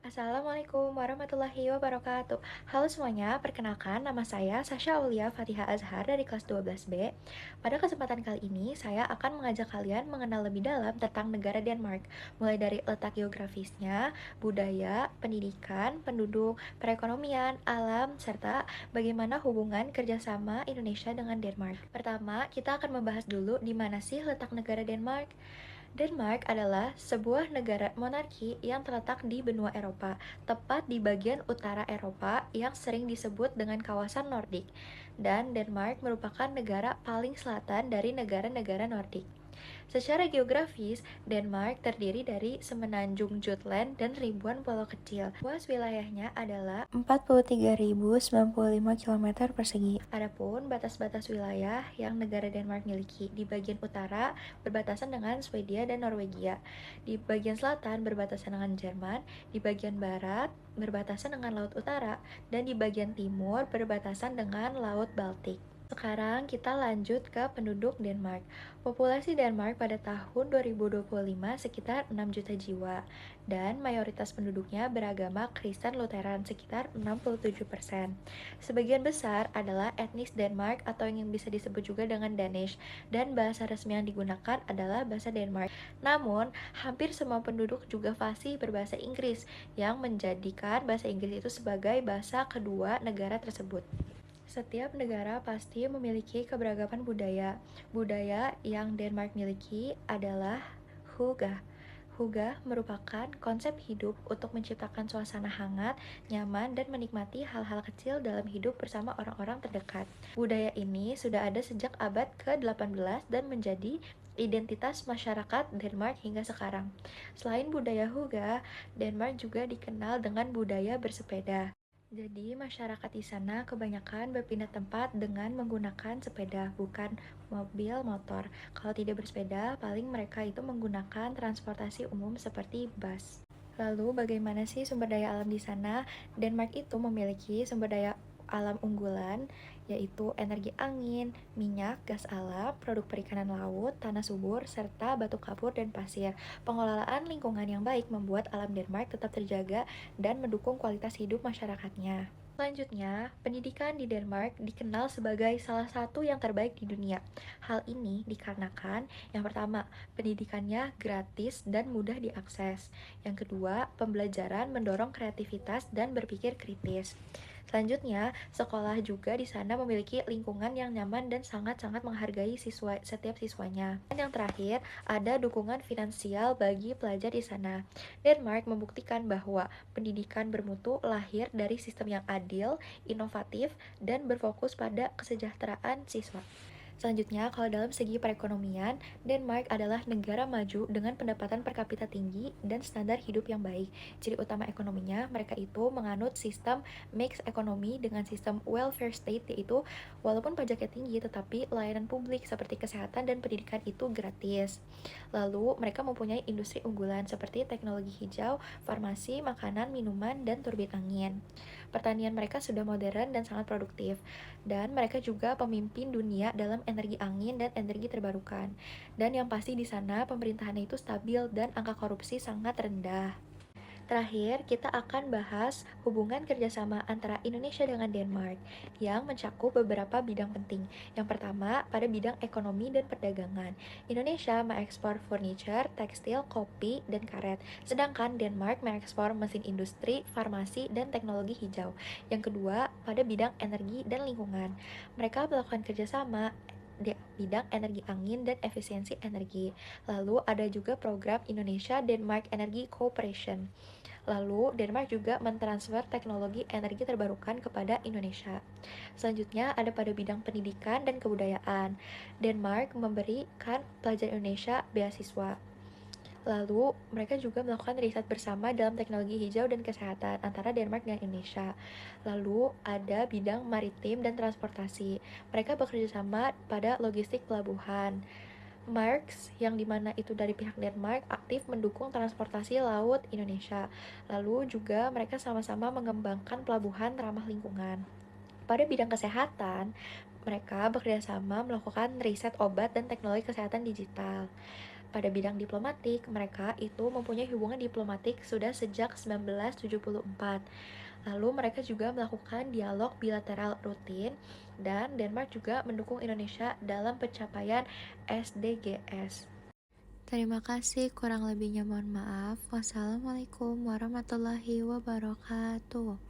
Assalamualaikum warahmatullahi wabarakatuh. Halo semuanya, perkenalkan nama saya Sasha Aulia Fatiha Azhar dari kelas 12B. Pada kesempatan kali ini, saya akan mengajak kalian mengenal lebih dalam tentang negara Denmark, mulai dari letak geografisnya, budaya, pendidikan, penduduk, perekonomian, alam, serta bagaimana hubungan kerjasama Indonesia dengan Denmark. Pertama, kita akan membahas dulu di mana sih letak negara Denmark. Denmark adalah sebuah negara monarki yang terletak di benua Eropa, tepat di bagian utara Eropa yang sering disebut dengan kawasan Nordik. Dan Denmark merupakan negara paling selatan dari negara-negara Nordik. Secara geografis, Denmark terdiri dari semenanjung Jutland dan ribuan pulau kecil. Luas wilayahnya adalah 43.095 km persegi. Adapun batas-batas wilayah yang negara Denmark miliki di bagian utara berbatasan dengan Swedia dan Norwegia, di bagian selatan berbatasan dengan Jerman, di bagian barat berbatasan dengan Laut Utara, dan di bagian timur berbatasan dengan Laut Baltik. Sekarang kita lanjut ke penduduk Denmark. Populasi Denmark pada tahun 2025 sekitar 6 juta jiwa, dan mayoritas penduduknya beragama Kristen Lutheran sekitar 67%. Sebagian besar adalah etnis Denmark atau yang bisa disebut juga dengan Danish, dan bahasa resmi yang digunakan adalah bahasa Denmark. Namun, hampir semua penduduk juga fasih berbahasa Inggris, yang menjadikan bahasa Inggris itu sebagai bahasa kedua negara tersebut. Setiap negara pasti memiliki keberagaman budaya. Budaya yang Denmark miliki adalah hygge. Hygge merupakan konsep hidup untuk menciptakan suasana hangat, nyaman, dan menikmati hal-hal kecil dalam hidup bersama orang-orang terdekat. Budaya ini sudah ada sejak abad ke-18 dan menjadi identitas masyarakat Denmark hingga sekarang. Selain budaya hygge, Denmark juga dikenal dengan budaya bersepeda. Jadi, masyarakat di sana kebanyakan berpindah tempat dengan menggunakan sepeda, bukan mobil motor. Kalau tidak bersepeda, paling mereka itu menggunakan transportasi umum seperti bus. Lalu, bagaimana sih sumber daya alam di sana? Denmark itu memiliki sumber daya alam unggulan, yaitu energi angin, minyak, gas alam, produk perikanan laut, tanah subur, serta batu kapur dan pasir. Pengelolaan lingkungan yang baik membuat alam Denmark tetap terjaga dan mendukung kualitas hidup masyarakatnya. Selanjutnya, pendidikan di Denmark dikenal sebagai salah satu yang terbaik di dunia. Hal ini dikarenakan, yang pertama, pendidikannya gratis dan mudah diakses. Yang kedua, pembelajaran mendorong kreativitas dan berpikir kritis. Selanjutnya, sekolah juga di sana memiliki lingkungan yang nyaman dan sangat-sangat menghargai setiap siswanya. Dan yang terakhir, ada dukungan finansial bagi pelajar di sana. Denmark membuktikan bahwa pendidikan bermutu lahir dari sistem yang adil, inovatif, dan berfokus pada kesejahteraan siswa. Selanjutnya, kalau dalam segi perekonomian, Denmark adalah negara maju dengan pendapatan per kapita tinggi dan standar hidup yang baik. Ciri utama ekonominya, mereka itu menganut sistem mixed economy dengan sistem welfare state, yaitu walaupun pajaknya tinggi, tetapi layanan publik seperti kesehatan dan pendidikan itu gratis. Lalu, mereka mempunyai industri unggulan seperti teknologi hijau, farmasi, makanan, minuman, dan turbin angin. Pertanian mereka sudah modern dan sangat produktif, dan mereka juga pemimpin dunia dalam energi angin dan energi terbarukan. Dan yang pasti di sana pemerintahannya itu stabil dan angka korupsi sangat rendah. Terakhir, kita akan bahas hubungan kerjasama antara Indonesia dengan Denmark yang mencakup beberapa bidang penting. Yang pertama, pada bidang ekonomi dan perdagangan. Indonesia mengekspor furniture, tekstil, kopi, dan karet. Sedangkan Denmark mengekspor mesin industri, farmasi, dan teknologi hijau. Yang kedua, pada bidang energi dan lingkungan. Mereka melakukan kerjasama di bidang energi angin dan efisiensi energi. Lalu ada juga program Indonesia Denmark Energy Cooperation. Lalu, Denmark juga mentransfer teknologi energi terbarukan kepada Indonesia. Selanjutnya, ada pada bidang pendidikan dan kebudayaan. Denmark memberikan pelajar Indonesia beasiswa. Lalu, mereka juga melakukan riset bersama dalam teknologi hijau dan kesehatan antara Denmark dan Indonesia. Lalu, ada bidang maritim dan transportasi. Mereka bekerja sama pada logistik pelabuhan. Maersk, yang dimana itu dari pihak Denmark, aktif mendukung transportasi laut Indonesia. Lalu juga mereka sama-sama mengembangkan pelabuhan ramah lingkungan. Pada bidang kesehatan, mereka bekerjasama melakukan riset obat dan teknologi kesehatan digital. Pada bidang diplomatik, mereka itu mempunyai hubungan diplomatik sudah sejak 1974. Lalu mereka juga melakukan dialog bilateral rutin dan Denmark juga mendukung Indonesia dalam pencapaian SDGs. Terima kasih, kurang lebihnya mohon maaf. Wassalamualaikum warahmatullahi wabarakatuh.